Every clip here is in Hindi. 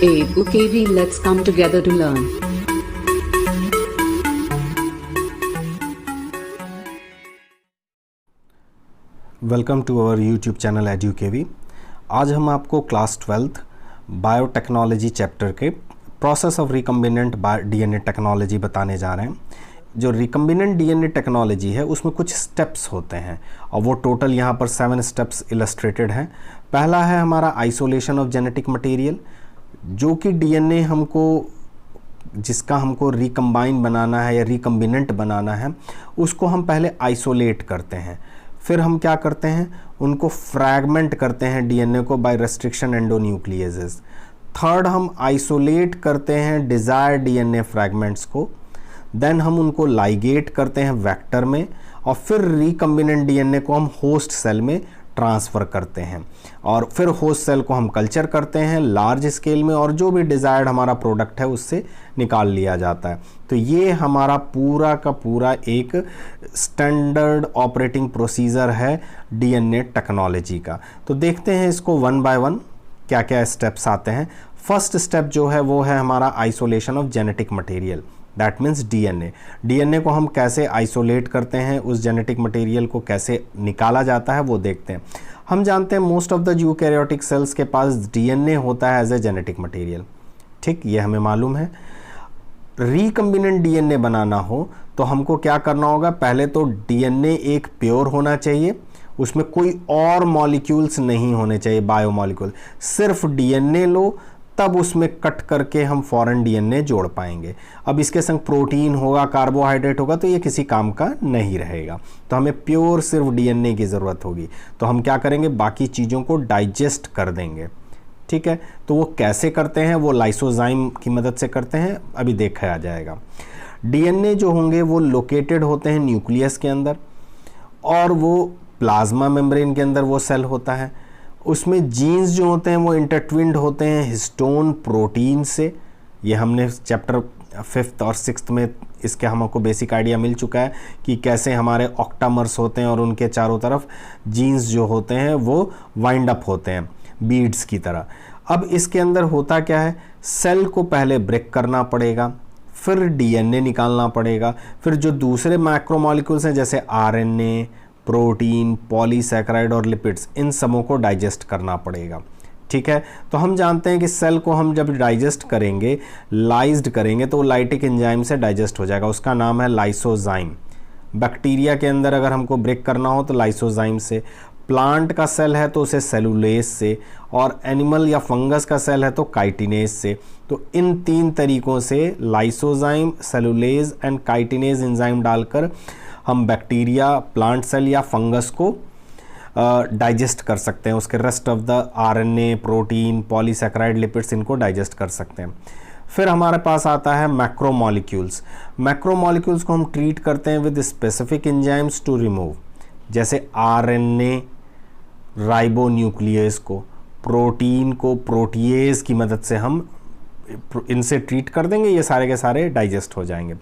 UKV, let's come together to learn. Welcome to our YouTube channel EduKV। आज हम आपको क्लास 12th बायोटेक्नोलॉजी चैप्टर के process of recombinant DNA technology बताने जा रहे हैं। जो रिकम्बिनेंट डीएनए टेक्नोलॉजी है उसमें कुछ स्टेप्स होते हैं और वो टोटल यहाँ पर 7 स्टेप्स इलस्ट्रेटेड हैं। पहला है हमारा आइसोलेशन ऑफ जेनेटिक मटेरियल, जो कि डीएनए जिसका हमको रिकम्बाइन बनाना है या रिकम्बिनेंट बनाना है, उसको हम पहले आइसोलेट करते हैं। फिर हम क्या करते हैं, उनको फ्रैगमेंट करते हैं डीएनए को बाय रेस्ट्रिक्शन एंडोन्यूक्लियेसेस। थर्ड, हम आइसोलेट करते हैं डिज़ायर्ड डीएनए फ्रैगमेंट्स को। देन हम उनको लाइगेट करते हैं वेक्टर में और फिर रिकम्बिनेंट डीएनए को हम होस्ट सेल में ट्रांसफ़र करते हैं और फिर होस्ट सेल को हम कल्चर करते हैं लार्ज स्केल में और जो भी डिज़ायर्ड हमारा प्रोडक्ट है उससे निकाल लिया जाता है। तो ये हमारा पूरा का पूरा एक स्टैंडर्ड ऑपरेटिंग प्रोसीजर है डीएनए टेक्नोलॉजी का। तो देखते हैं इसको वन बाय वन क्या क्या स्टेप्स आते हैं। फर्स्ट स्टेप जो है वो है हमारा isolation of genetic material, that means DNA. DNA को हम कैसे आइसोलेट करते हैं, उस जेनेटिक मटेरियल को कैसे निकाला जाता है वो देखते हैं। हम जानते हैं most of the eukaryotic cells के पास डीएनए होता है एज ए जेनेटिक मटेरियल, ठीक, ये हमें मालूम है। रिकम्बिनेंट डीएनए बनाना हो तो हमको क्या करना होगा, पहले तो डीएनए एक प्योर होना चाहिए, उसमें कोई और मॉलिक्यूल्स नहीं होने चाहिए, बायोमॉलिक्यूल। सिर्फ डीएनए लो, तब उसमें कट करके हम फॉरेन डीएनए जोड़ पाएंगे। अब इसके संग प्रोटीन होगा, कार्बोहाइड्रेट होगा, तो ये किसी काम का नहीं रहेगा। तो हमें प्योर सिर्फ डीएनए की ज़रूरत होगी। तो हम क्या करेंगे, बाकी चीज़ों को डाइजेस्ट कर देंगे, ठीक है। तो वो कैसे करते हैं, वो लाइसोजाइम की मदद से करते हैं, अभी देखा जाएगा। डीएनए जो होंगे वो लोकेटेड होते हैं न्यूक्लियस के अंदर और वो प्लाज्मा मेम्ब्रेन के अंदर वो सेल होता है। उसमें जीन्स जो होते हैं वो इंटरट्विन्ड होते हैं हिस्टोन प्रोटीन से। ये हमने चैप्टर 5th और 6th में इसके हमको बेसिक आइडिया मिल चुका है कि कैसे हमारे ऑक्टामर्स होते हैं और उनके चारों तरफ जीन्स जो होते हैं वो वाइंड अप होते हैं बीड्स की तरह। अब इसके अंदर होता क्या है, सेल को पहले ब्रेक करना पड़ेगा, फिर डीएनए निकालना पड़ेगा, फिर जो दूसरे मैक्रोमॉलिक्यूल्स हैं जैसे आरएनए, प्रोटीन, पॉलीसैकेराइड और लिपिड्स, इन सबों को डाइजेस्ट करना पड़ेगा, ठीक है। तो हम जानते हैं कि सेल को हम जब डाइजेस्ट करेंगे, लाइज्ड करेंगे, तो लाइटिक एंजाइम से डाइजेस्ट हो जाएगा, उसका नाम है लाइसोजाइम। बैक्टीरिया के अंदर अगर हमको ब्रेक करना हो तो लाइसोजाइम से, प्लांट का सेल है तो उसे सेलुलेज से, और एनिमल या फंगस का सेल है तो काइटिनेज से। तो इन 3 तरीकों से lysozyme, cellulase and chitinase enzyme डालकर हम बैक्टीरिया, प्लांट सेल या फंगस को डाइजेस्ट कर सकते हैं। उसके rest of the RNA, protein, polysaccharide, lipids, इनको डाइजेस्ट कर सकते हैं। फिर हमारे पास आता है मैक्रोमॉलिक्यूल्स। मैक्रोमॉलिक्यूल्स को हम ट्रीट करते हैं with specific enzymes to remove, जैसे आरएनए राइबोन्यूक्लियस को, प्रोटीन को प्रोटीएज की मदद से हम इनसे ट्रीट कर देंगे, ये सारे के सारे डाइजेस्ट हो जाएंगे।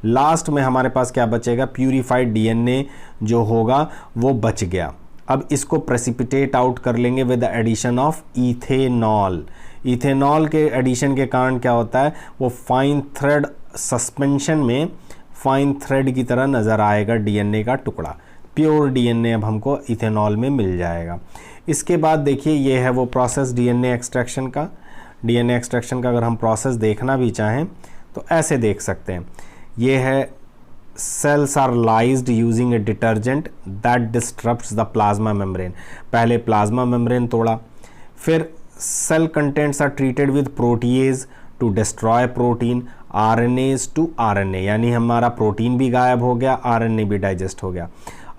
लास्ट में हमारे पास क्या बचेगा, प्यूरिफाइड डीएनए जो होगा वो बच गया। अब इसको प्रेसिपिटेट आउट कर लेंगे with the addition of ethanol. Ethanol के एडिशन के कारण क्या होता है, वो फाइन थ्रेड सस्पेंशन में फाइन थ्रेड की तरह नज़र आएगा डीएनए का टुकड़ा। प्योर डीएनए अब हमको इथेनॉल में मिल जाएगा। इसके बाद देखिए ये है वो प्रोसेस डीएनए एक्सट्रैक्शन का। डीएनए एक्सट्रैक्शन का अगर हम प्रोसेस देखना भी चाहें तो ऐसे देख सकते हैं। ये है cells are lysed using a detergent that disturbs the plasma membrane. पहले प्लाज्मा मेम्ब्रेन तोड़ा, फिर cell contents are treated with protease to destroy protein, RNase to RNA, यानी हमारा प्रोटीन भी गायब हो गया, आरएनए भी डाइजेस्ट हो गया।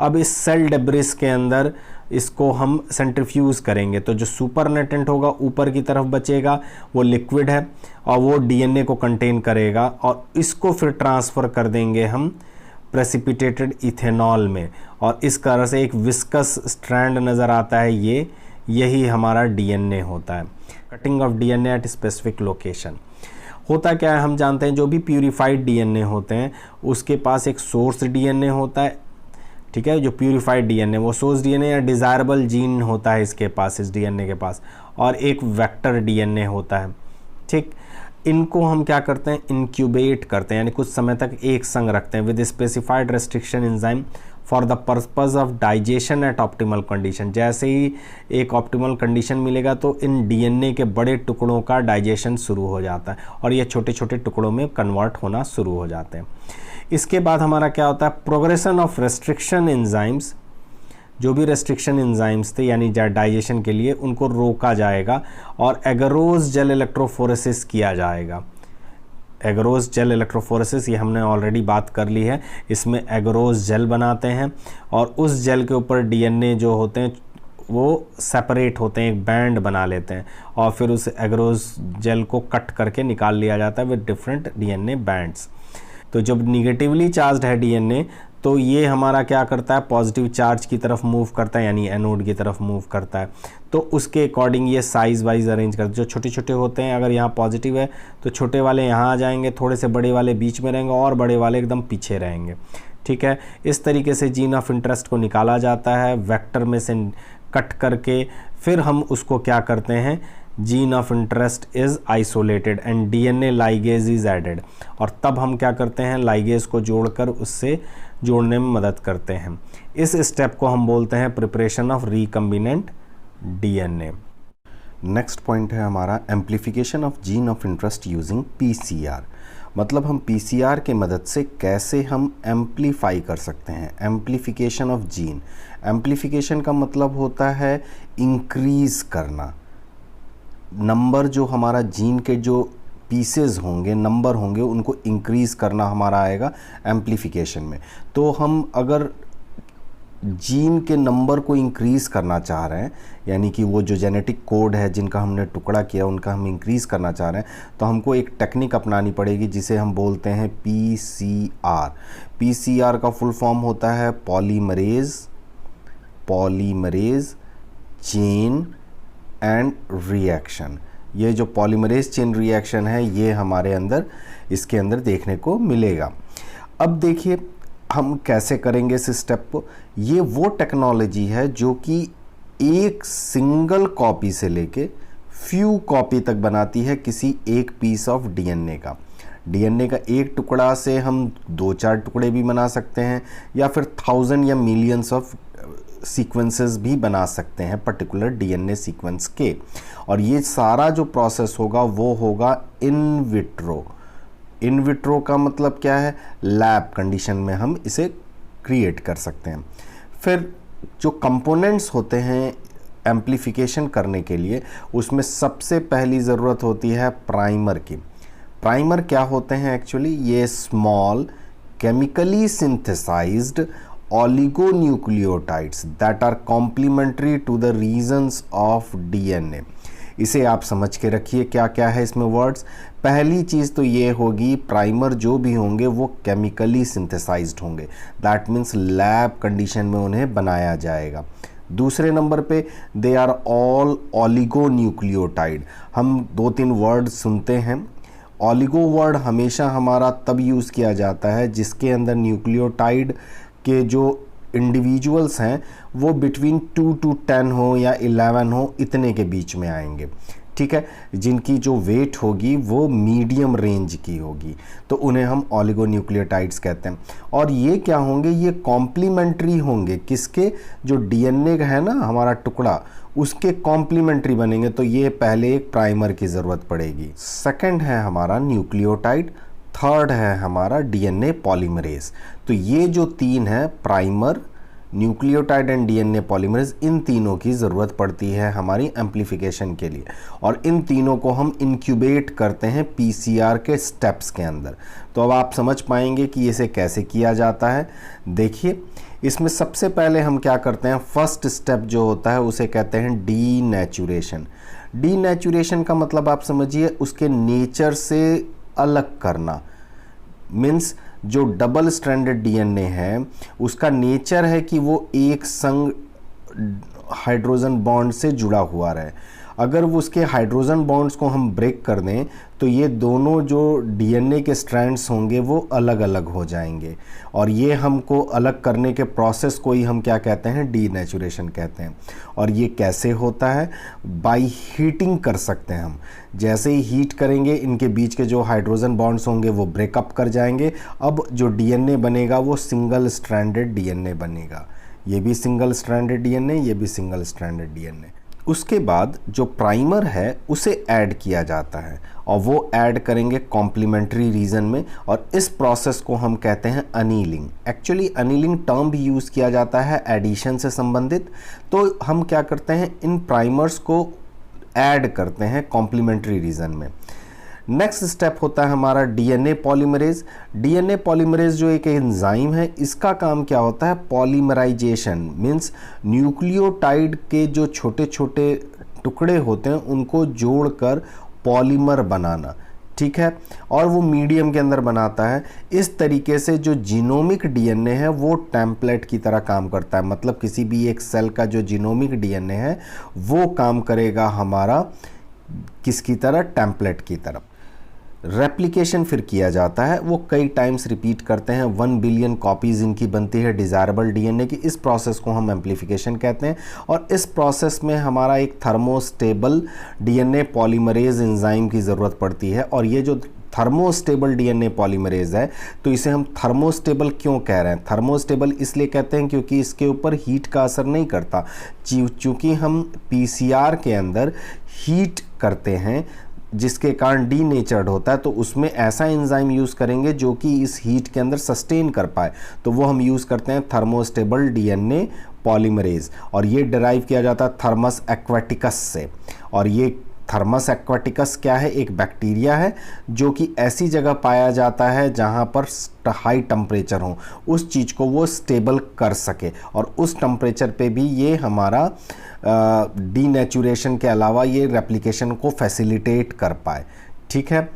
अब इस सेल डेब्रिस के अंदर इसको हम सेंट्रीफ्यूज करेंगे तो जो सुपरनेटेंट होगा ऊपर की तरफ बचेगा, वो लिक्विड है और वो डीएनए को कंटेन करेगा और इसको फिर ट्रांसफ़र कर देंगे हम प्रेसिपिटेटेड इथेनॉल में और इस तरह से एक विस्कस स्ट्रैंड नज़र आता है। यही हमारा डीएनए होता है। Cutting of DNA at specific location. होता क्या है, हम जानते हैं जो भी प्यूरिफाइड डीएनए होते हैं उसके पास एक सोर्स डीएनए होता है, ठीक है। जो प्यूरिफाइड डीएनए वो सोर्स डीएनए या डिज़ायरेबल जीन होता है इसके पास, इस डीएनए के पास, और एक वेक्टर डीएनए होता है। ठीक, इनको हम क्या करते हैं, इंक्यूबेट करते हैं, यानी कुछ समय तक एक संग रखते हैं with specified restriction enzyme for the purpose of digestion at optimal condition. जैसे ही एक ऑप्टिमल कंडीशन मिलेगा तो इन डीएनए के बड़े टुकड़ों का डाइजेशन शुरू हो जाता है और ये छोटे छोटे टुकड़ों में कन्वर्ट होना शुरू हो जाते हैं। इसके बाद हमारा क्या होता है, प्रोग्रेशन ऑफ रेस्ट्रिक्शन एंजाइम्स, जो भी रेस्ट्रिक्शन एंजाइम्स थे यानी डाइजेशन के लिए, उनको रोका जाएगा और एगरोज जेल इलेक्ट्रोफोरेसिस किया जाएगा। एगरोज जेल इलेक्ट्रोफोरेसिस ये हमने ऑलरेडी बात कर ली है। इसमें एगरोज जेल बनाते हैं और उस जेल के ऊपर डीएनए जो होते हैं वो सेपरेट होते हैं, एक बैंड बना लेते हैं और फिर उस एगरोज जेल को कट करके निकाल लिया जाता है विद डिफरेंट डीएनए बैंड्स। तो जब निगेटिवली चार्ज्ड है डीएनए तो ये हमारा क्या करता है, पॉजिटिव चार्ज की तरफ मूव करता है, यानी एनोड की तरफ मूव करता है। तो उसके अकॉर्डिंग ये साइज़ वाइज अरेंज करते हैं। जो छोटे छोटे होते हैं, अगर यहाँ पॉजिटिव है तो छोटे वाले यहाँ आ जाएंगे, थोड़े से बड़े वाले बीच में रहेंगे और बड़े वाले एकदम पीछे रहेंगे। ठीक है, इस तरीके से जीन ऑफ इंटरेस्ट को निकाला जाता है वेक्टर में से कट करके। फिर हम उसको क्या करते हैं, gene of interest is isolated and DNA ligase is added, और तब हम क्या करते हैं, लाइगेज को जोड़कर उससे जोड़ने में मदद करते हैं। इस स्टेप को हम बोलते हैं preparation of recombinant DNA. Next point है हमारा amplification of gene of interest using PCR. मतलब हम पीसीआर के मदद से कैसे हम एम्प्लीफाई कर सकते हैं। एम्प्लीफिकेशन ऑफ जीन, एम्प्लीफिकेशन का मतलब होता है इंक्रीज करना। नंबर जो हमारा जीन के जो पीसेस होंगे, नंबर होंगे, उनको इंक्रीज़ करना हमारा आएगा एम्प्लीफिकेशन में। तो हम अगर जीन के नंबर को इंक्रीज़ करना चाह रहे हैं, यानी कि वो जो जेनेटिक कोड है जिनका हमने टुकड़ा किया उनका हम इंक्रीज़ करना चाह रहे हैं, तो हमको एक टेक्निक अपनानी पड़ेगी जिसे हम बोलते हैं पीसीआर। पीसीआर का फुल फॉर्म होता है पॉलीमरेज चेन एंड रिएक्शन। ये जो पॉलीमरेज चेन रिएक्शन है ये हमारे अंदर, इसके अंदर देखने को मिलेगा। अब देखिए हम कैसे करेंगे इस स्टेप को। ये वो टेक्नोलॉजी है जो कि एक सिंगल कॉपी से लेके फ्यू कॉपी तक बनाती है किसी एक पीस ऑफ डीएनए का। डीएनए का एक टुकड़ा से हम 2-4 टुकड़े भी बना सकते हैं या फिर 1000 या मिलियंस ऑफ सीक्वेंसेस भी बना सकते हैं पर्टिकुलर डीएनए सीक्वेंस के। और ये सारा जो प्रोसेस होगा वो होगा इन विट्रो। इन विट्रो का मतलब क्या है, लैब कंडीशन में हम इसे क्रिएट कर सकते हैं। फिर जो कंपोनेंट्स होते हैं एम्प्लीफिकेशन करने के लिए, उसमें सबसे पहली ज़रूरत होती है प्राइमर की। प्राइमर क्या होते हैं एक्चुअली, ये small chemically synthesized oligonucleotides that are complementary to the regions of DNA। इसे आप समझ के रखिए क्या क्या है इसमें वर्ड्स। पहली चीज़ तो ये होगी, प्राइमर जो भी होंगे वो केमिकली सिंथेसाइज्ड होंगे, दैट मीन्स लैब कंडीशन में उन्हें बनाया जाएगा। दूसरे नंबर पे दे आर ऑल ऑलिगोन्यूक्लियोटाइड। हम 2-3 वर्ड सुनते हैं। ऑलिगो वर्ड हमेशा हमारा तब यूज़ किया जाता है जिसके अंदर न्यूक्लियोटाइड के जो इंडिविजुअल्स हैं वो बिटवीन 2 to 10 हो या 11 हो, इतने के बीच में आएंगे। ठीक है, जिनकी जो वेट होगी वो मीडियम रेंज की होगी, तो उन्हें हम ऑलिगोन्यूक्लियोटाइड्स कहते हैं। और ये क्या होंगे, ये कॉम्प्लीमेंट्री होंगे किसके, जो डीएनए का है ना हमारा टुकड़ा, उसके कॉम्प्लीमेंट्री बनेंगे। तो ये पहले एक प्राइमर की ज़रूरत पड़ेगी। सेकंड है हमारा न्यूक्लियोटाइड, थर्ड है हमारा डीएनए पॉलीमरेज। तो ये जो 3 है, primer, nucleotide and DNA polymerase, इन तीनों की ज़रूरत पड़ती है हमारी एम्प्लीफिकेशन के लिए। और इन तीनों को हम इंक्यूबेट करते हैं पीसीआर के स्टेप्स के अंदर। तो अब आप समझ पाएंगे कि इसे कैसे किया जाता है। देखिए इसमें सबसे पहले हम क्या करते हैं, फर्स्ट स्टेप जो होता है उसे कहते हैं डीनेचुरेशन। डीनेचुरेशन का मतलब आप समझिए उसके नेचर से अलग करना। मीन्स जो डबल स्ट्रैंडेड डीएनए है उसका नेचर है कि वो एक संग हाइड्रोजन बॉन्ड से जुड़ा हुआ रहे। अगर वो उसके हाइड्रोजन बॉन्ड्स को हम ब्रेक कर दें तो ये दोनों जो डीएनए के स्ट्रैंड्स होंगे वो अलग अलग हो जाएंगे, और ये हमको अलग करने के प्रोसेस को ही हम क्या कहते हैं, डीनेचुरेशन कहते हैं। और ये कैसे होता है, बाय हीटिंग कर सकते हैं हम। जैसे ही हीट करेंगे इनके बीच के जो हाइड्रोजन बॉन्ड्स होंगे वो ब्रेकअप कर जाएंगे। अब जो डीएनए बनेगा वो सिंगल स्ट्रैंडेड डीएनए बनेगा। ये भी सिंगल स्ट्रैंडेड डीएनए, ये भी सिंगल स्ट्रैंडेड डीएनए। उसके बाद जो प्राइमर है उसे ऐड किया जाता है, और वो ऐड करेंगे कॉम्प्लीमेंट्री रीजन में, और इस प्रोसेस को हम कहते हैं अनीलिंग। एक्चुअली अनीलिंग टर्म भी यूज़ किया जाता है एडिशन से संबंधित। तो हम क्या करते हैं, इन प्राइमर्स को ऐड करते हैं कॉम्प्लीमेंट्री रीजन में। नेक्स्ट स्टेप होता है हमारा डीएनए पॉलीमरेज। डीएनए पॉलीमरेज जो एक एंजाइम है, इसका काम क्या होता है, पॉलीमराइजेशन मीन्स न्यूक्लियोटाइड के जो छोटे छोटे टुकड़े होते हैं उनको जोड़कर पॉलीमर बनाना, ठीक है, और वो मीडियम के अंदर बनाता है। इस तरीके से जो जीनोमिक डीएनए है वो टेम्पलेट की तरह काम करता है। मतलब किसी भी एक सेल का जो जीनोमिक डीएनए है वो काम करेगा हमारा किसकी तरह, टेम्पलेट की तरह। रेप्लिकेशन फिर किया जाता है, वो कई टाइम्स रिपीट करते हैं, 1 बिलियन कॉपीज़ इनकी बनती है डिज़ायरेबल डीएनए की। इस प्रोसेस को हम एम्प्लीफिकेशन कहते हैं, और इस प्रोसेस में हमारा एक थर्मोस्टेबल डीएनए पॉलीमरेज एंजाइम की ज़रूरत पड़ती है। और ये जो थर्मोस्टेबल डीएनए पॉलीमरेज है, तो इसे हम थर्मोस्टेबल क्यों कह रहे हैं, थर्मोस्टेबल इसलिए कहते हैं क्योंकि इसके ऊपर हीट का असर नहीं करता। चूँकि हम पीसीआर के अंदर हीट करते हैं जिसके कारण डीनेचर्ड होता है, तो उसमें ऐसा एंजाइम यूज़ करेंगे जो कि इस हीट के अंदर सस्टेन कर पाए, तो वो हम यूज़ करते हैं थर्मोस्टेबल डीएनए पॉलीमरेज। और ये डिराइव किया जाता है थर्मस एक्वाटिकस से। और ये थर्मस एक्वाटिकस क्या है, एक बैक्टीरिया है जो कि ऐसी जगह पाया जाता है जहाँ पर हाई टेम्परेचर हो, उस चीज़ को वो स्टेबल कर सके, और उस टेम्परेचर पे भी ये हमारा डीनेचुरेशन के अलावा ये रेप्लिकेशन को फैसिलिटेट कर पाए, ठीक है।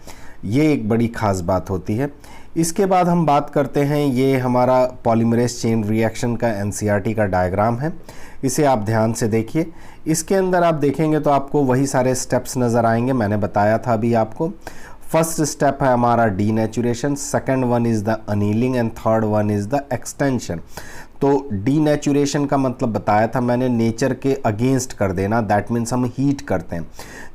ये एक बड़ी ख़ास बात होती है। इसके बाद हम बात करते हैं, ये हमारा पॉलीमरेज चेन रिएक्शन का एनसीईआरटी का डायग्राम है, इसे आप ध्यान से देखिए। इसके अंदर आप देखेंगे तो आपको वही सारे स्टेप्स नज़र आएंगे, मैंने बताया था अभी आपको। फर्स्ट स्टेप है हमारा denaturation, second one is the annealing, and third one is the extension. तो डीनेचुरेशन का मतलब बताया था मैंने, नेचर के अगेंस्ट कर देना, दैट मीन्स हम हीट करते हैं।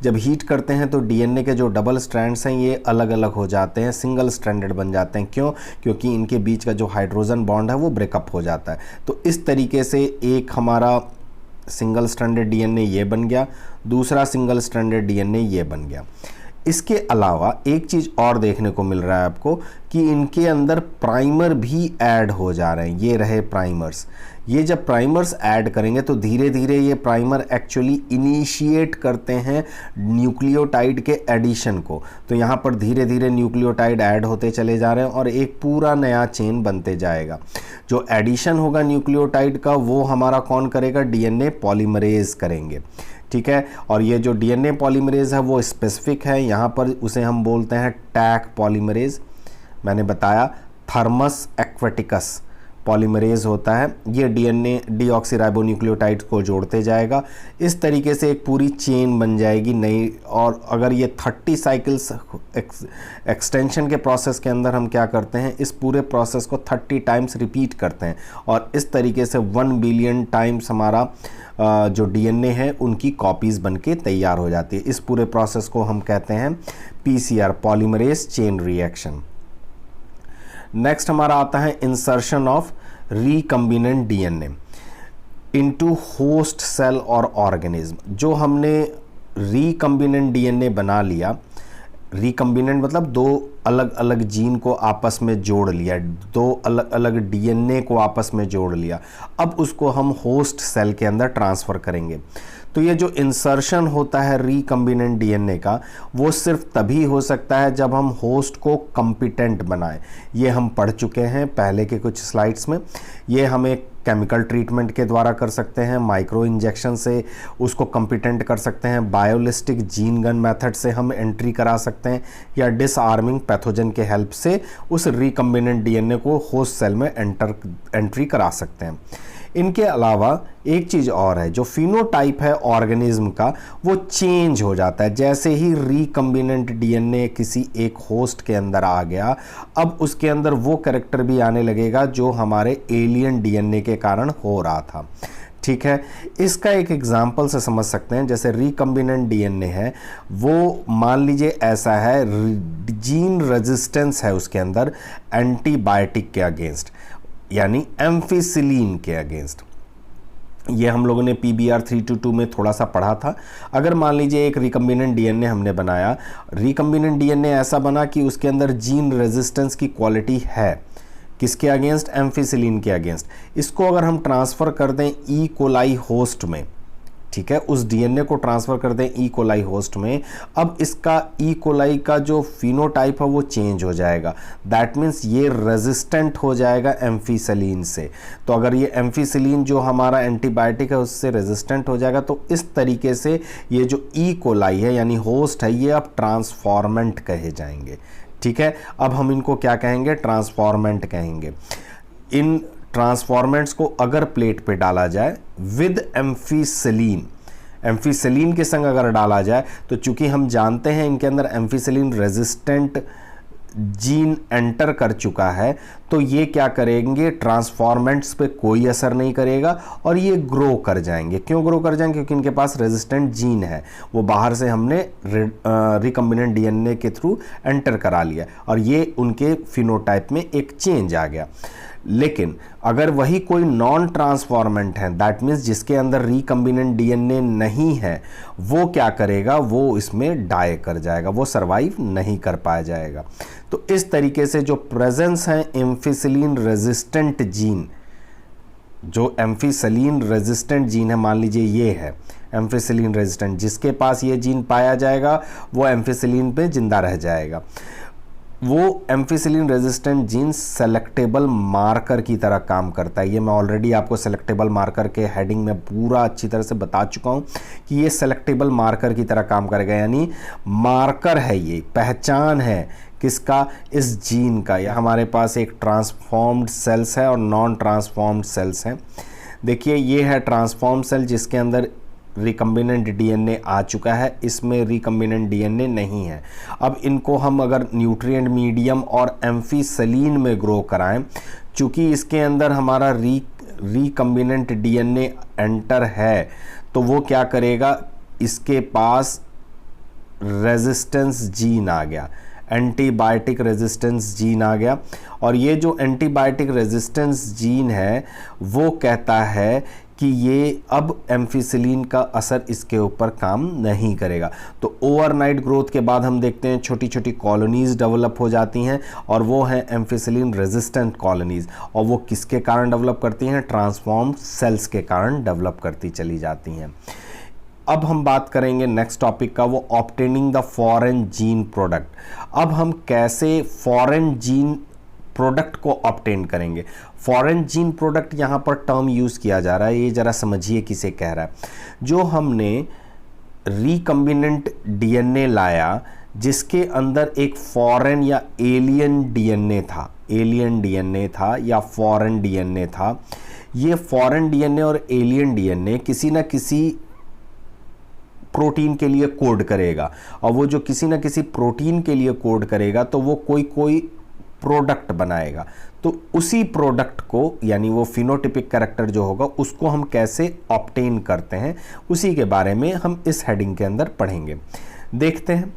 जब हीट करते हैं तो डीएनए के जो डबल स्ट्रैंड्स हैं ये अलग अलग हो जाते हैं, सिंगल स्ट्रैंडेड बन जाते हैं। क्यों? क्योंकि इनके बीच का जो हाइड्रोजन बॉन्ड है वो ब्रेकअप हो जाता है। तो इस तरीके से एक हमारा सिंगल स्ट्रैंडेड डीएनए ये बन गया, दूसरा सिंगल स्ट्रैंडेड डीएनए ये बन गया। इसके अलावा एक चीज़ और देखने को मिल रहा है आपको कि इनके अंदर प्राइमर भी ऐड हो जा रहे हैं। ये रहे प्राइमर्स। ये जब प्राइमर्स ऐड करेंगे तो धीरे धीरे ये प्राइमर एक्चुअली इनिशिएट करते हैं न्यूक्लियोटाइड के एडिशन को। तो यहाँ पर धीरे धीरे न्यूक्लियोटाइड ऐड होते चले जा रहे हैं और एक पूरा नया चेन बनते जाएगा। जो एडिशन होगा न्यूक्लियोटाइड का वो हमारा कौन करेगा? डीएनए पॉलीमरेज करेंगे, ठीक है। और ये जो डीएनए पॉलीमरेज है वो स्पेसिफिक है, यहाँ पर उसे हम बोलते हैं टैक पॉलीमरेज। मैंने बताया थर्मस एक्वाटिकस पॉलीमरेज होता है, ये डीएनए डीऑक्सीराइबोन्यूक्लियोटाइड्स को जोड़ते जाएगा। इस तरीके से एक पूरी चेन बन जाएगी नई। और अगर ये 30 साइकिल्स एक्सटेंशन के प्रोसेस के अंदर हम क्या करते हैं, इस पूरे प्रोसेस को 30 टाइम्स रिपीट करते हैं और इस तरीके से 1 बिलियन टाइम्स हमारा जो डीएनए है उनकी कॉपीज़ बनके तैयार हो जाती है। इस पूरे प्रोसेस को हम कहते हैं PCR, polymerase chain reaction. Next हमारा आता है insertion of recombinant DNA into host cell और ऑर्गेनिज्म। जो हमने रिकम्बिनेंट डीएनए बना लिया, रिकम्बिनेंट मतलब दो अलग अलग जीन को आपस में जोड़ लिया, दो अलग अलग डीएनए को आपस में जोड़ लिया, अब उसको हम होस्ट सेल के अंदर ट्रांसफ़र करेंगे। तो ये जो इंसर्शन होता है रिकम्बिनेंट डीएनए का, वो सिर्फ तभी हो सकता है जब हम होस्ट को कॉम्पिटेंट बनाएं। ये हम पढ़ चुके हैं पहले के कुछ स्लाइड्स में। ये हमें केमिकल ट्रीटमेंट के द्वारा कर सकते हैं, माइक्रो इंजेक्शन से उसको कॉम्पिटेंट कर सकते हैं, बायोलिस्टिक जीन गन मेथड से हम एंट्री करा सकते हैं, या डिसआर्मिंग पैथोजन के हेल्प से उस रिकम्बिनेंट डीएनए को होस्ट सेल में एंट्री करा सकते हैं। इनके अलावा एक चीज़ और है, जो फिनोटाइप है ऑर्गेनिज्म का वो चेंज हो जाता है जैसे ही रिकम्बिनेंट डीएनए किसी एक होस्ट के अंदर आ गया। अब उसके अंदर वो कैरेक्टर भी आने लगेगा जो हमारे एलियन डीएनए के कारण हो रहा था। ठीक है, इसका एक एग्जाम्पल से समझ सकते हैं। जैसे रिकम्बिनेंट डीएनए है, वो मान लीजिए ऐसा है, जीन रेजिस्टेंस है उसके अंदर एंटीबायोटिक के अगेंस्ट, यानी एम्फिसिलिन के अगेंस्ट। ये हम लोगों ने PBR 322 में थोड़ा सा पढ़ा था। अगर मान लीजिए एक रिकम्बिनेंट डीएनए हमने बनाया, रिकम्बिनेंट डीएनए ऐसा बना कि उसके अंदर जीन रेजिस्टेंस की क्वालिटी है, किसके अगेंस्ट? एम्फिसिलिन के अगेंस्ट। इसको अगर हम ट्रांसफ़र कर दें ई कोलाई होस्ट में, ठीक है, उस डीएनए को ट्रांसफ़र कर दें ई कोलाई होस्ट में, अब इसका ई कोलाई का जो फिनोटाइप है वो चेंज हो जाएगा। दैट मीन्स ये रेजिस्टेंट हो जाएगा एम्फिसिलिन से। तो अगर ये एम्फिसिलिन जो हमारा एंटीबायोटिक है उससे रेजिस्टेंट हो जाएगा, तो इस तरीके से ये जो ई कोलाई है यानी होस्ट है, ये अब ट्रांसफॉर्मेंट कहे जाएंगे। ठीक है, अब हम इनको क्या कहेंगे? ट्रांसफॉर्मेंट कहेंगे। इन ट्रांसफॉर्मेंट्स को अगर प्लेट पे डाला जाए विद एम्फिसिलिन, एम्फिसिलिन के संग अगर डाला जाए, तो चूंकि हम जानते हैं इनके अंदर एम्फिसिलिन रेजिस्टेंट जीन एंटर कर चुका है, तो ये क्या करेंगे? ट्रांसफॉर्मेंट्स पे कोई असर नहीं करेगा और ये ग्रो कर जाएंगे। क्यों ग्रो कर जाएंगे? क्योंकि इनके पास रेजिस्टेंट जीन है, वो बाहर से हमने रिकम्बिनेंट डीएनए के थ्रू एंटर करा लिया और ये उनके फिनोटाइप में एक चेंज आ गया। लेकिन अगर वही कोई नॉन ट्रांसफॉर्मेंट है, दैट मीन्स जिसके अंदर रिकम्बिनेंट डीएनए नहीं है, वो क्या करेगा? वो इसमें डाई कर जाएगा, वो सरवाइव नहीं कर पाया जाएगा। तो इस तरीके से जो प्रेजेंस है एम्फिसिलिन रेजिस्टेंट जीन, जो एम्फिसिलिन रेजिस्टेंट जीन है, मान लीजिए ये है एम्फिसिलिन रेजिस्टेंट, जिसके पास ये जीन पाया जाएगा वो एम्फिसिलिन पे जिंदा रह जाएगा। वो ampicillin resistant gene selectable marker की तरह काम करता है। ये मैं ऑलरेडी आपको सेलेक्टेबल मार्कर के हेडिंग में पूरा अच्छी तरह से बता चुका हूँ कि ये सेलेक्टेबल मार्कर की तरह काम करेगा, यानी मार्कर है, ये पहचान है किसका? इस जीन का। या हमारे पास एक ट्रांसफॉर्म्ड सेल्स है और नॉन ट्रांसफॉर्म्ड सेल्स हैं। देखिए ये है ट्रांसफॉर्म्ड सेल जिसके अंदर रिकम्बिनेंट डीएनए आ चुका है, इसमें रिकम्बिनेंट डीएनए नहीं है। अब इनको हम अगर न्यूट्रिएंट मीडियम और एम्फिसिलिन में ग्रो कराएं, चूँकि इसके अंदर हमारा रिकम्बिनेंट डीएनए एंटर है, तो वो क्या करेगा? इसके पास रेजिस्टेंस जीन आ गया, एंटीबायोटिक रेजिस्टेंस जीन आ गया, और ये जो एंटीबायोटिक रेजिस्टेंस जीन है वो कहता है कि ये अब एम्फिसिलिन का असर इसके ऊपर काम नहीं करेगा। तो ओवरनाइट ग्रोथ के बाद हम देखते हैं छोटी छोटी कॉलोनीज डेवलप हो जाती हैं, और वो हैं एम्फिसिलिन रेजिस्टेंट कॉलोनीज, और वो किसके कारण डेवलप करती हैं? ट्रांसफॉर्म्ड सेल्स के कारण डेवलप करती चली जाती हैं। अब हम बात करेंगे नेक्स्ट टॉपिक का, वो obtaining the foreign gene product. अब हम कैसे फॉरेन जीन प्रोडक्ट को ऑब्टेन करेंगे? फॉरेन जीन प्रोडक्ट यहाँ पर टर्म यूज़ किया जा रहा है, ये ज़रा समझिए किसे कह रहा है। जो हमने रिकम्बिनेंट डीएनए लाया जिसके अंदर एक फॉरेन या एलियन डीएनए था, एलियन डीएनए था या फॉरेन डीएनए था, ये फॉरेन डीएनए और एलियन डीएनए किसी न किसी प्रोटीन के लिए कोड करेगा, और वो जो किसी न किसी प्रोटीन के लिए कोड करेगा तो वो कोई प्रोडक्ट बनाएगा। तो उसी प्रोडक्ट को, यानी वो फिनोटिपिक कैरेक्टर जो होगा, उसको हम कैसे ऑब्टेन करते हैं, उसी के बारे में हम इस हेडिंग के अंदर पढ़ेंगे। देखते हैं।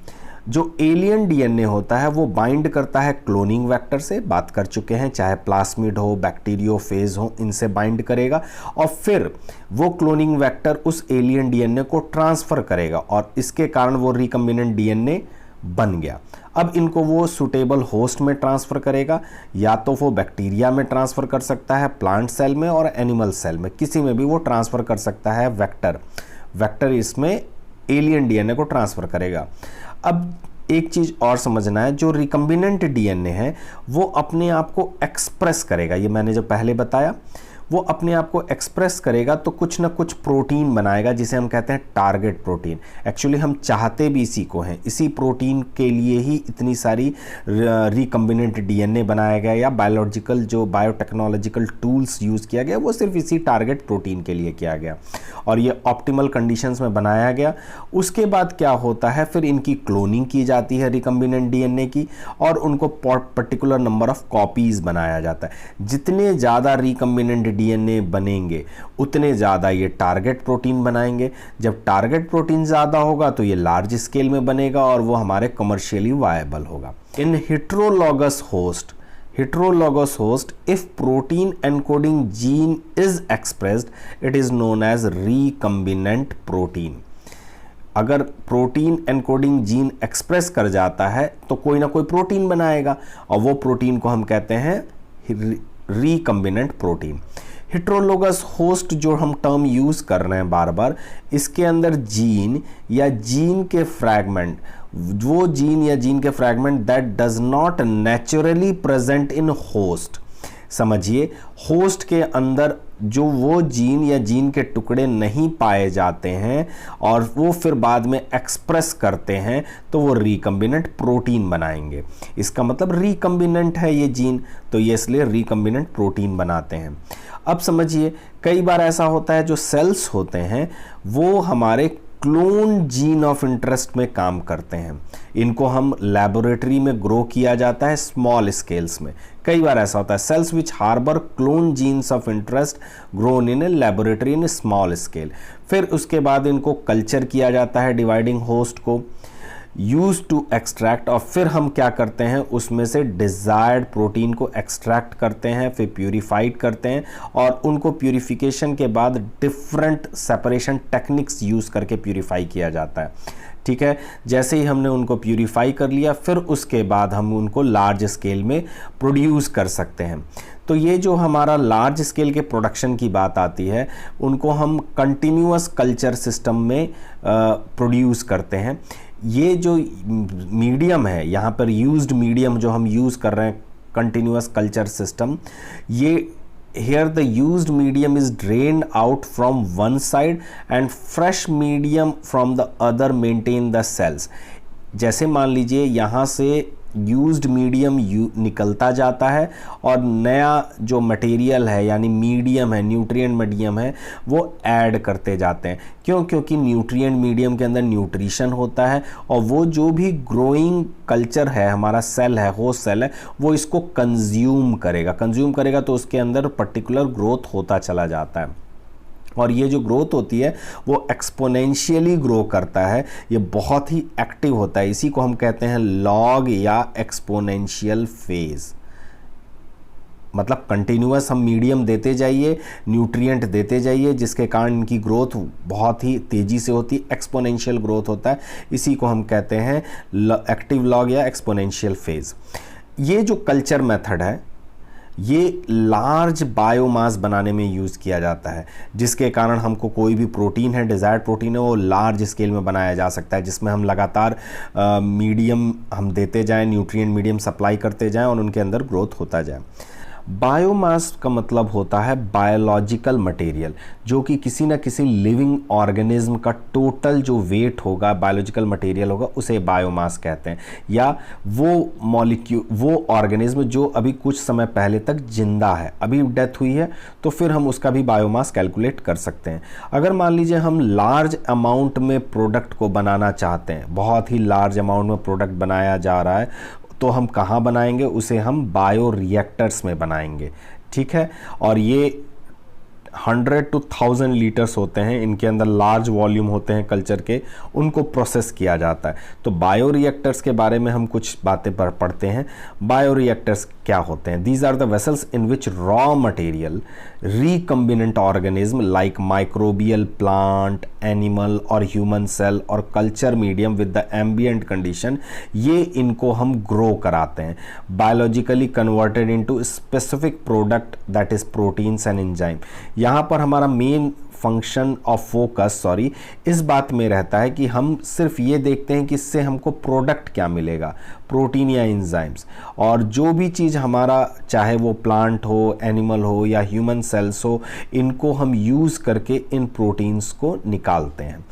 जो एलियन डीएनए होता है वो बाइंड करता है क्लोनिंग वेक्टर से, बात कर चुके हैं, चाहे प्लास्मिड हो, बैक्टीरियोफेज हो, इनसे बाइंड करेगा, और फिर वो क्लोनिंग वेक्टर उस एलियन डीएनए को ट्रांसफ़र करेगा, और इसके कारण वो रिकम्बिनेंट डीएनए बन गया। अब इनको वो सूटेबल होस्ट में ट्रांसफ़र करेगा, या तो वो बैक्टीरिया में ट्रांसफ़र कर सकता है, प्लांट सेल में और एनिमल सेल में, किसी में भी वो ट्रांसफ़र कर सकता है। वेक्टर इसमें एलियन डीएनए को ट्रांसफ़र करेगा। अब एक चीज़ और समझना है, जो रिकम्बिनेंट डीएनए है वो अपने आप को एक्सप्रेस करेगा, ये मैंने जो पहले बताया, वो अपने आप को एक्सप्रेस करेगा तो कुछ ना कुछ प्रोटीन बनाएगा जिसे हम कहते हैं टारगेट प्रोटीन। एक्चुअली हम चाहते भी इसी को हैं, इसी प्रोटीन के लिए ही इतनी सारी रिकम्बिनेंट डीएनए बनाया गया या बायोलॉजिकल जो बायोटेक्नोलॉजिकल टूल्स यूज़ किया गया वो सिर्फ इसी टारगेट प्रोटीन के लिए किया गया और ये ऑप्टिमल कंडीशंस में बनाया गया। उसके बाद क्या होता है, फिर इनकी क्लोनिंग की जाती है रिकम्बिनेंट डीएनए की और उनको पर्टिकुलर नंबर ऑफ कॉपीज बनाया जाता है। जितने ज़्यादा रिकम्बिनेंट डीएनए बनेंगे उतने ज़्यादा ये टारगेट प्रोटीन बनाएंगे। जब टारगेट प्रोटीन ज़्यादा होगा तो ये लार्ज स्केल में बनेगा और वो हमारे कमर्शियली वायबल होगा। In heterologous host, if protein encoding gene is expressed, it is known as recombinant protein। अगर प्रोटीन एनकोडिंग जीन एक्सप्रेस कर जाता है तो कोई ना कोई प्रोटीन बनाएगा और वो प्रोटीन को हम कहते हैं रिकम्बिनेंट प्रोटीन। हेटेरोलोगस होस्ट जो हम टर्म यूज़ कर रहे हैं बार बार, इसके अंदर जीन या जीन के फ्रैगमेंट, वो जीन या जीन के fragment that does not naturally present in host. समझिए, होस्ट के अंदर जो वो जीन या जीन के टुकड़े नहीं पाए जाते हैं और वो फिर बाद में एक्सप्रेस करते हैं तो वो रिकम्बिनेंट प्रोटीन बनाएंगे। इसका मतलब रिकम्बिनेंट है ये जीन, तो ये इसलिए रिकम्बिनेंट प्रोटीन बनाते हैं। अब समझिए, कई बार ऐसा होता है जो सेल्स होते हैं वो हमारे क्लोन जीन ऑफ इंटरेस्ट में काम करते हैं। इनको हम लेबोरेटरी में ग्रो किया जाता है स्मॉल स्केल्स में। कई बार ऐसा होता है cells which harbour clone genes of interest grown in a laboratory in small scale. फिर उसके बाद इनको कल्चर किया जाता है डिवाइडिंग होस्ट को यूज टू एक्सट्रैक्ट, और फिर हम क्या करते हैं उसमें से डिजायर्ड प्रोटीन को एक्सट्रैक्ट करते हैं, फिर प्यूरिफाइड करते हैं और उनको प्यूरिफिकेशन के बाद डिफरेंट सेपरेशन टेक्निक्स यूज करके प्यूरिफाई किया जाता है। ठीक है, जैसे ही हमने उनको प्यूरिफाई कर लिया फिर उसके बाद हम उनको लार्ज स्केल में प्रोड्यूस कर सकते हैं। तो ये जो हमारा लार्ज स्केल के प्रोडक्शन की बात आती है उनको हम कंटिन्यूअस कल्चर सिस्टम में प्रोड्यूस करते हैं। ये जो मीडियम है यहाँ पर यूज्ड मीडियम जो हम यूज़ कर रहे हैं कंटिन्यूअस कल्चर सिस्टम, ये here the used medium is drained out from one side and fresh medium from the other maintain the cells। जैसे मान लीजिए यहाँ से यूज्ड मीडियम निकलता जाता है और नया जो मटेरियल है यानी मीडियम है, न्यूट्रिएंट मीडियम है, वो ऐड करते जाते हैं। क्यों? क्योंकि न्यूट्रिएंट मीडियम के अंदर न्यूट्रिशन होता है और वो जो भी ग्रोइंग कल्चर है, हमारा सेल है, होस्ट सेल है, वो इसको कंज्यूम करेगा तो उसके अंदर पर्टिकुलर ग्रोथ होता चला जाता है और ये जो ग्रोथ होती है वो एक्सपोनेंशियली ग्रो करता है, ये बहुत ही एक्टिव होता है। इसी को हम कहते हैं लॉग या एक्सपोनेंशियल फेज। मतलब कंटिन्यूअस हम मीडियम देते जाइए, न्यूट्रिएंट देते जाइए, जिसके कारण इनकी ग्रोथ बहुत ही तेज़ी से होती है, एक्सपोनेंशियल ग्रोथ होता है। इसी को हम कहते हैं एक्टिव लॉग या एक्सपोनेंशियल फेज। ये जो कल्चर मेथड है ये लार्ज बायोमास बनाने में यूज़ किया जाता है, जिसके कारण हमको कोई भी प्रोटीन है, डिज़ायर्ड प्रोटीन है, वो लार्ज स्केल में बनाया जा सकता है, जिसमें हम लगातार मीडियम हम देते जाएं, न्यूट्रिएंट मीडियम सप्लाई करते जाएं और उनके अंदर ग्रोथ होता जाए। बायोमास का मतलब होता है बायोलॉजिकल मटेरियल, जो कि किसी न किसी लिविंग ऑर्गेनिज्म का टोटल जो वेट होगा, बायोलॉजिकल मटेरियल होगा, उसे बायोमास कहते हैं। या वो ऑर्गेनिज्म जो अभी कुछ समय पहले तक जिंदा है, अभी डेथ हुई है, तो फिर हम उसका भी बायोमास कैलकुलेट कर सकते हैं। अगर मान लीजिए हम लार्ज अमाउंट में प्रोडक्ट को बनाना चाहते हैं, बहुत ही लार्ज अमाउंट में प्रोडक्ट बनाया जा रहा है, तो हम कहाँ बनाएंगे? उसे हम बायो रिएक्टर्स में बनाएंगे। ठीक है, और ये 100 to 1000 लीटर्स होते हैं, इनके अंदर लार्ज वॉल्यूम होते हैं कल्चर के, उनको प्रोसेस किया जाता है। तो बायो रिएक्टर्स के बारे में हम कुछ बातें पढ़ते हैं। बायो रिएक्टर्स क्या होते हैं? These are the vessels in which raw material recombinant organism like microbial plant, animal और ह्यूमन सेल और culture medium with the ambient condition, ये इनको हम ग्रो कराते हैं, biologically converted into specific product that is proteins and enzyme. यहाँ पर हमारा मेन फंक्शन ऑफ फोकस इस बात में रहता है कि हम सिर्फ ये देखते हैं कि इससे हमको प्रोडक्ट क्या मिलेगा, प्रोटीन या एंजाइम्स, और जो भी चीज़ हमारा चाहे वो प्लांट हो, एनिमल हो या ह्यूमन सेल्स हो, इनको हम यूज़ करके इन प्रोटीन्स को निकालते हैं।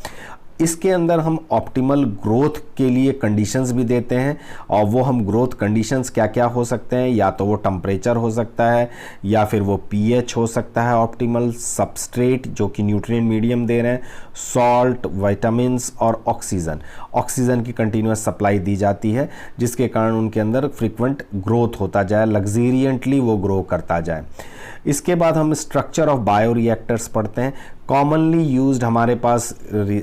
इसके अंदर हम ऑप्टिमल ग्रोथ के लिए कंडीशंस भी देते हैं, और वो हम ग्रोथ कंडीशंस क्या क्या हो सकते हैं, या तो वो टेम्परेचर हो सकता है, या फिर वो पीएच हो सकता है ऑप्टिमल, सबस्ट्रेट जो कि न्यूट्रिएंट मीडियम दे रहे हैं, सॉल्ट, विटामिन्स और ऑक्सीजन की कंटिन्यूस सप्लाई दी जाती है, जिसके कारण उनके अंदर फ्रिक्वेंट ग्रोथ होता जाए, लग्जीरियंटली वो ग्रो करता जाए। इसके बाद हम स्ट्रक्चर ऑफ बायोरिएक्टर्स पढ़ते हैं। कॉमनली यूज्ड हमारे पास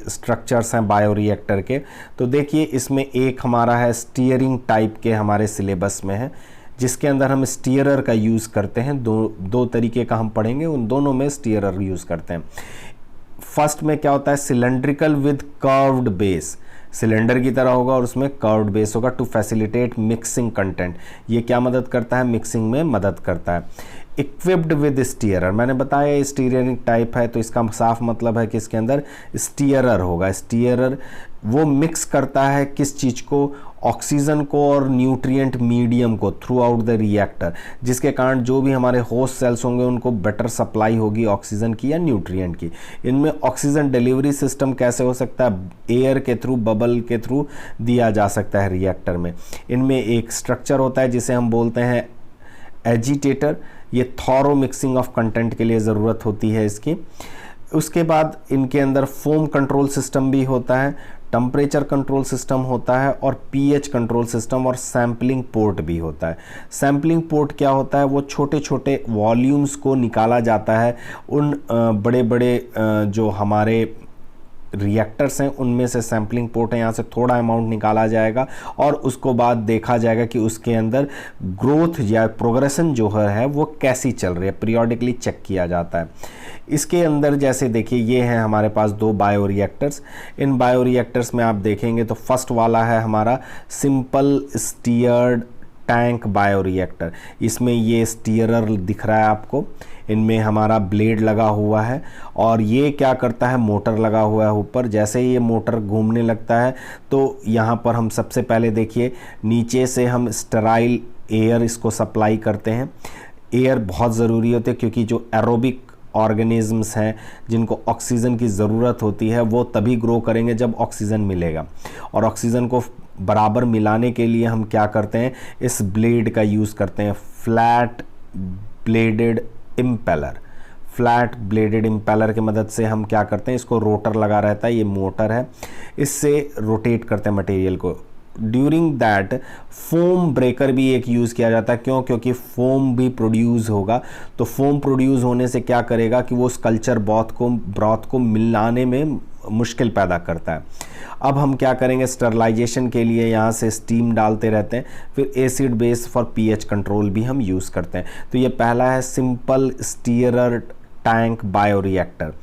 स्ट्रक्चर्स हैं बायोरिएक्टर के। तो देखिए इसमें एक हमारा है स्टीयरिंग टाइप के, हमारे सिलेबस में है, जिसके अंदर हम स्टीयरर का यूज़ करते हैं। दो तरीके का हम पढ़ेंगे, उन दोनों में स्टीयरर यूज़ करते हैं। फर्स्ट में क्या होता है, cylindrical with curved base, cylinder की तरह होगा और उसमें कर्व्ड बेस होगा, टू फैसिलिटेट मिक्सिंग कंटेंट। ये क्या मदद करता है, मिक्सिंग में मदद करता है। इक्विप्ड विद स्टीयरर, मैंने बताया स्टीयरिंग टाइप है, तो इसका साफ मतलब है कि इसके अंदर स्टीयरर होगा। स्टीयरर वो मिक्स करता है किस चीज़ को, ऑक्सीजन को और न्यूट्रिएंट मीडियम को थ्रू आउट द रिएक्टर, जिसके कारण जो भी हमारे होस्ट सेल्स होंगे उनको बेटर सप्लाई होगी ऑक्सीजन की या न्यूट्रिएंट की। इनमें ऑक्सीजन डिलीवरी सिस्टम कैसे हो सकता है, एयर के थ्रू, बबल के थ्रू दिया जा सकता है रिएक्टर में। इनमें एक स्ट्रक्चर होता है जिसे हम बोलते हैं एजिटेटर, ये थॉरो मिक्सिंग ऑफ कंटेंट के लिए ज़रूरत होती है इसकी। उसके बाद इनके अंदर फोम कंट्रोल सिस्टम भी होता है, टेम्परेचर कंट्रोल सिस्टम होता है और पीएच कंट्रोल सिस्टम और सैम्पलिंग पोर्ट भी होता है। सैम्पलिंग पोर्ट क्या होता है, वो छोटे छोटे वॉल्यूम्स को निकाला जाता है उन बड़े बड़े जो हमारे रिएक्टर्स हैं उनमें से। सैम्पलिंग पोर्ट है, यहाँ से थोड़ा अमाउंट निकाला जाएगा और उसको बाद देखा जाएगा कि उसके अंदर ग्रोथ या प्रोग्रेशन जो है वो कैसी चल रही है, पीरियोडिकली चेक किया जाता है। इसके अंदर जैसे देखिए ये हैं हमारे पास दो बायोरिएक्टर्स। इन बायोरिएक्टर्स में आप देखेंगे तो फर्स्ट वाला है हमारा सिंपल स्टीयर्ड टैंक बायोरिएक्टर। इसमें ये स्टीयरर दिख रहा है आपको, इनमें हमारा ब्लेड लगा हुआ है और ये क्या करता है, मोटर लगा हुआ है ऊपर। जैसे ही ये मोटर घूमने लगता है तो यहाँ पर हम सबसे पहले देखिए नीचे से हम स्टेराइल एयर इसको सप्लाई करते हैं। एयर बहुत ज़रूरी होती है क्योंकि जो एरोबिक ऑर्गेनिजम्स हैं जिनको ऑक्सीजन की ज़रूरत होती है वो तभी ग्रो करेंगे जब ऑक्सीजन मिलेगा, और ऑक्सीजन को बराबर मिलाने के लिए हम क्या करते हैं, इस ब्लेड का यूज़ करते हैं, flat blooded impeller. Flat blooded impeller की मदद से हम क्या करते हैं, इसको रोटर लगा रहता है, ये मोटर है, इससे रोटेट करते हैं मटेरियल को। ड्यूरिंग दैट फोम ब्रेकर भी एक यूज़ किया जाता है। क्यों? क्योंकि फोम भी प्रोड्यूस होगा, तो फोम प्रोड्यूस होने से क्या करेगा कि वो स्कल्पचर ब्रॉथ को मिलाने में मुश्किल पैदा करता है। अब हम क्या करेंगे, स्टरलाइजेशन के लिए यहाँ से स्टीम डालते रहते हैं, फिर acid base for pH control भी हम यूज़ करते हैं। तो ये पहला है simple stirrer tank bioreactor.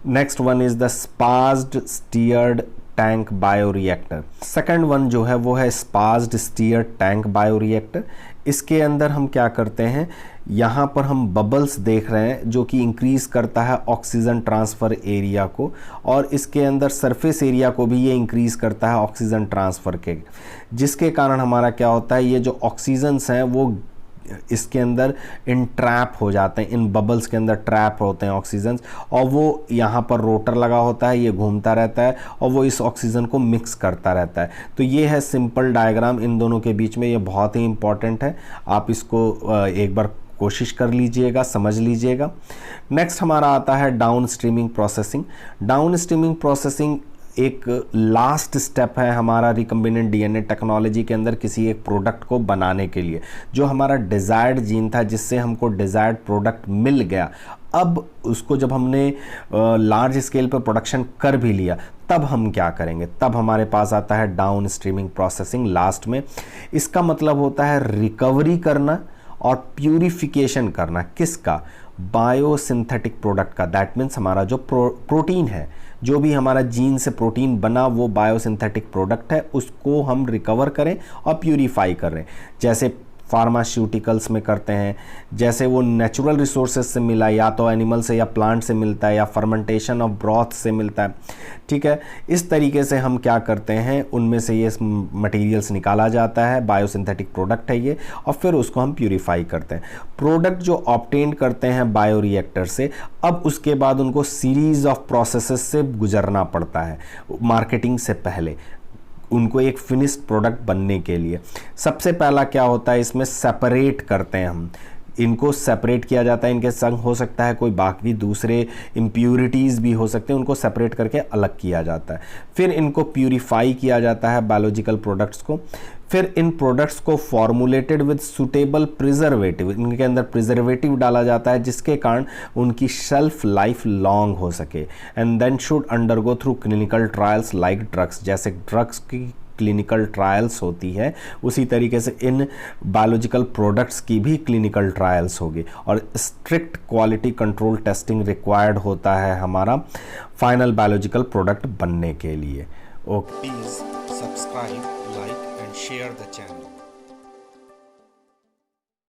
Next one is the sparged stirred tank bioreactor. Second one जो है वो है स्पाज्ड स्टीयर्ड टैंक बायोरिएक्टर। इसके अंदर हम क्या करते हैं, यहाँ पर हम बबल्स देख रहे हैं जो कि इंक्रीज़ करता है ऑक्सीजन ट्रांसफ़र एरिया को, और इसके अंदर सरफेस एरिया को भी ये इंक्रीज़ करता है ऑक्सीजन ट्रांसफ़र के, जिसके कारण हमारा क्या होता है, ये जो ऑक्सीजन्स हैं वो इसके अंदर इन ट्रैप हो जाते हैं, इन बबल्स के अंदर ट्रैप होते हैं ऑक्सीजन्स, और वो यहाँ पर रोटर लगा होता है, ये घूमता रहता है और वो इस ऑक्सीजन को मिक्स करता रहता है। तो ये है सिंपल डायग्राम इन दोनों के बीच में, ये बहुत ही इंपॉर्टेंट है, आप इसको एक बार कोशिश कर लीजिएगा, समझ लीजिएगा। नेक्स्ट हमारा आता है down streaming processing. Down streaming processing एक लास्ट स्टेप है हमारा रिकम्बिनेंट डीएनए टेक्नोलॉजी के अंदर किसी एक प्रोडक्ट को बनाने के लिए। जो हमारा डिज़ायर्ड जीन था जिससे हमको डिज़ायर्ड प्रोडक्ट मिल गया, अब उसको जब हमने लार्ज स्केल पर प्रोडक्शन कर भी लिया, तब हम क्या करेंगे, तब हमारे पास आता है डाउन स्ट्रीमिंग प्रोसेसिंग लास्ट में। इसका मतलब होता है रिकवरी करना और प्यूरिफिकेशन करना, किसका, बायोसिंथेटिक प्रोडक्ट का। दैट मीन्स हमारा जो प्रोटीन है, जो भी हमारा जीन से प्रोटीन बना वो बायोसिंथेटिक प्रोडक्ट है, उसको हम रिकवर करें और प्यूरिफाई करें। जैसे फार्मास्यूटिकल्स में करते हैं, जैसे वो नेचुरल रिसोर्सेज से मिला, या तो एनिमल से या प्लांट से मिलता है, या फर्मेंटेशन ऑफ ब्रॉथ से मिलता है, ठीक है। इस तरीके से हम क्या करते हैं, उनमें से ये मटेरियल्स निकाला जाता है, बायोसिंथेटिक प्रोडक्ट है ये, और फिर उसको हम प्यूरिफाई करते हैं। प्रोडक्ट जो ऑब्टेन करते हैं बायोरिएक्टर से, अब उसके बाद उनको सीरीज ऑफ प्रोसेसेस से गुजरना पड़ता है मार्केटिंग से पहले, उनको एक फिनिश्ड प्रोडक्ट बनने के लिए। सबसे पहला क्या होता है, इसमें सेपरेट करते हैं हम, इनको सेपरेट किया जाता है, इनके संग हो सकता है कोई बाकी दूसरे इम्प्यूरिटीज़ भी हो सकते हैं, उनको सेपरेट करके अलग किया जाता है। फिर इनको प्यूरिफाई किया जाता है बायोलॉजिकल प्रोडक्ट्स को। फिर इन प्रोडक्ट्स को फॉर्मुलेटेड विद सुटेबल प्रिजर्वेटिव, इनके अंदर प्रिजर्वेटिव डाला जाता है जिसके कारण उनकी शेल्फ लाइफ लॉन्ग हो सके। And then should undergo through clinical trials like drugs, जैसे ड्रग्स की क्लिनिकल ट्रायल्स होती है उसी तरीके से इन बायोलॉजिकल प्रोडक्ट्स की भी क्लिनिकल ट्रायल्स होगी, और strict quality control testing required होता है हमारा फाइनल बायोलॉजिकल प्रोडक्ट बनने के लिए। Okay, please subscribe, like and share the channel.